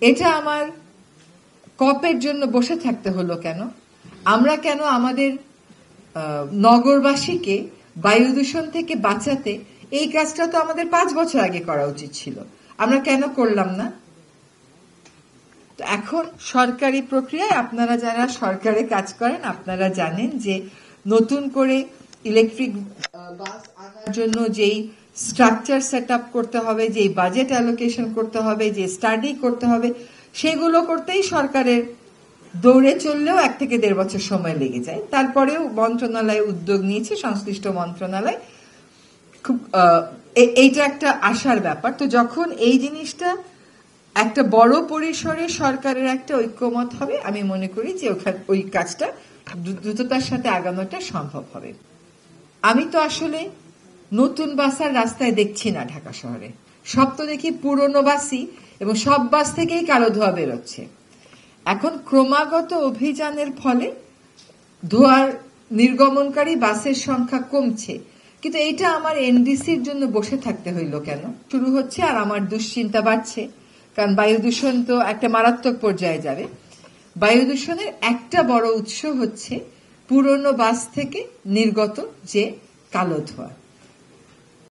এটা আমার কপের জন্য বসে থাকতে হলো কেন? আমরা কেন আমাদের নগরবাসীকে বায়ু দূষণ থেকে বাঁচাতে এই কাজটা তো আমাদের 5 বছর আগে করা উচিত ছিল, আমরা কেন করলাম না? এখন সরকারি প্রক্রিয়ায় আপনারা যারা সরকারে কাজ করেন আপনারা জানেন যে নতুন করে ইলেকট্রিক বাস আনার জন্য যেই স্ট্রাকচার সেট আপ করতে হবে, যেই বাজেট অ্যালোকেশন করতে হবে, যে স্টাডি করতে হবে, সেগুলো করতেই সরকারের দৌড়ে চললেও 1 থেকে 1.5 বছর সময় লেগে যায়। তারপরেও মন্ত্রণালয় উদ্যোগ নিয়েছে, সংশ্লিষ্ট মন্ত্রণালয় খুব এইটা একটা আশার ব্যাপার। তো যখন এই জিনিসটা একটা বড় পরিসরে সরকারের একটা ঐক্যমত হবে, আমি মনে করি যে ওই কাজটা দ্রুততার সাথে আগানোটা সম্ভব হবে। আমি তো আসলে নতুন বাস আর রাস্তায় দেখছি না ঢাকা শহরে, সব তো দেখি পুরনো বাসই, এবং সব বাস থেকেই কালো ধোঁয়া বেরোচ্ছে। এখন ক্রমাগত অভিযানের ফলে ধোঁয়ার নির্গমনকারী বাসের সংখ্যা কমছে, কিন্তু এইটা আমার এনডিসির জন্য বসে থাকতে হইল কেন? শুরু হচ্ছে আর আমার দুশ্চিন্তা বাড়ছে, কারণ বায়ু দূষণ তো একটা মারাত্মক পর্যায়ে যাবে। বায়ু দূষণের একটা বড় উৎস হচ্ছে পুরনো বাস থেকে নির্গত যে কালো ধোঁয়া।